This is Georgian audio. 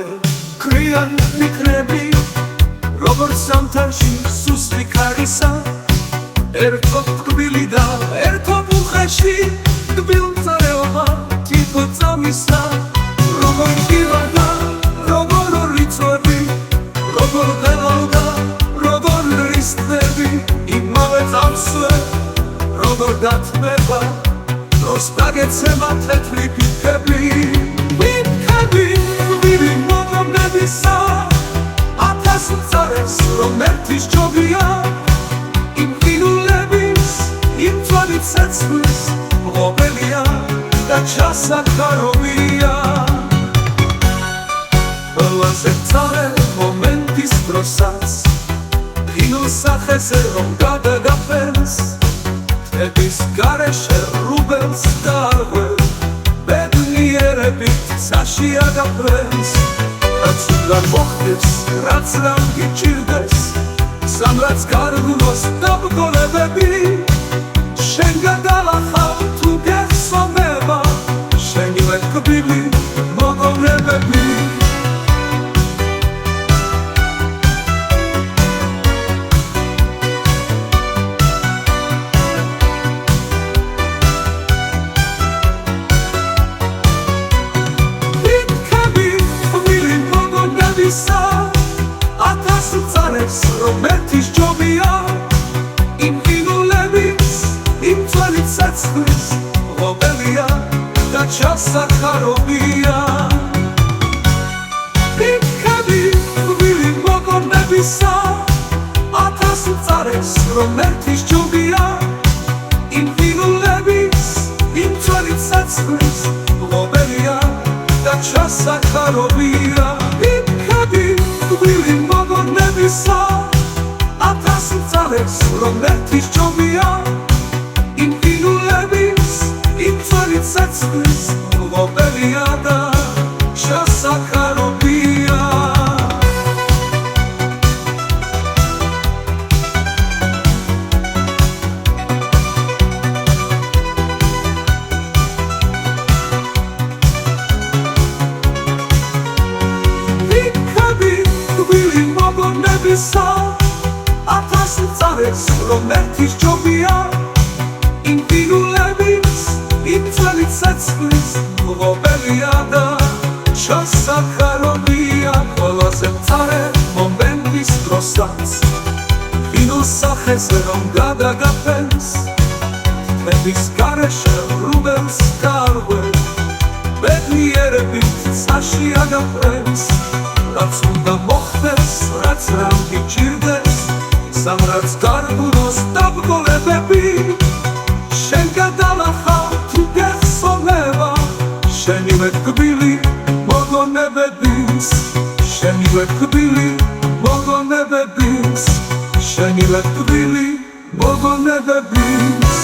მალე კრიან ფიქრები როგორც სამთაში სუსტი ქარისა ერთო თბილი და ერთო ბუხაში თბილწარეობა თითო წამისა როგორ გივარდა როგორ რიცხვები როგორ ღელავდა როგორ რისტები იმავე წამსვე როგორ დათმება დროს დაგეცემა თეთრი ფიქრები ვირი მოგონებისა ათას წარეს რომ ერთის ჯობია იმ ყინულების იმ თვალით ცეცხლის მღობელია და ჩასაქარობია ყველაზე მწარე მომენტის დროსაც ყინულს სახეზე რომ გადაგაფენს თების გარეშე რუბელს დაარღვევ ბედნიერებით საშია გაფრენს რაც უნდა მოხდეს რაც რამ გიჭირდეს სამრაც გარგულოს დაბგოლებები შენ გადალახავ თუ გეხსოვნება შენივე კბილი მოგონებები ათას წარეს რომ ერთის ჯობია იმ ყინულების იმ თვალით ცეცხლის მღობელია და ჩასაქარობია ფიქრები ვილი მოგონებისა ათას წარეს რომ ერთის ჯობია იმ ყინულების იმ თვალით ცეცხლის მღობელია და ჩასაქარობია ვილი მოგონებისა ათას წარეს რომ ერთის ჯობია იმ ყინულების იმ თვალით ცეცხლის მღობელია და ჩასაქარობია მოგონებისა ათას წარეს რომ ერთის ჯობია იმ ყინულების იმ თვალით ცეცხლის მღობელია და ჩასაქარობია ყველაზე მწარე მომენტის დროსაც ყინულს სახეზე რომ გადაგაფენს თების გარეშე რუბელს დაარღვევ ბედნიერებით საშია გაფრენს რაც უნდა მოხდეს, რაც რამ გიჭირდეს სამრაც გარგულოს დაბგოლებები შენ გადალახავ თუ გეხსოვნება შენივე კბილი მოგონებების შენივე კბილი მოგონებების შენივე კბილი მოგონებების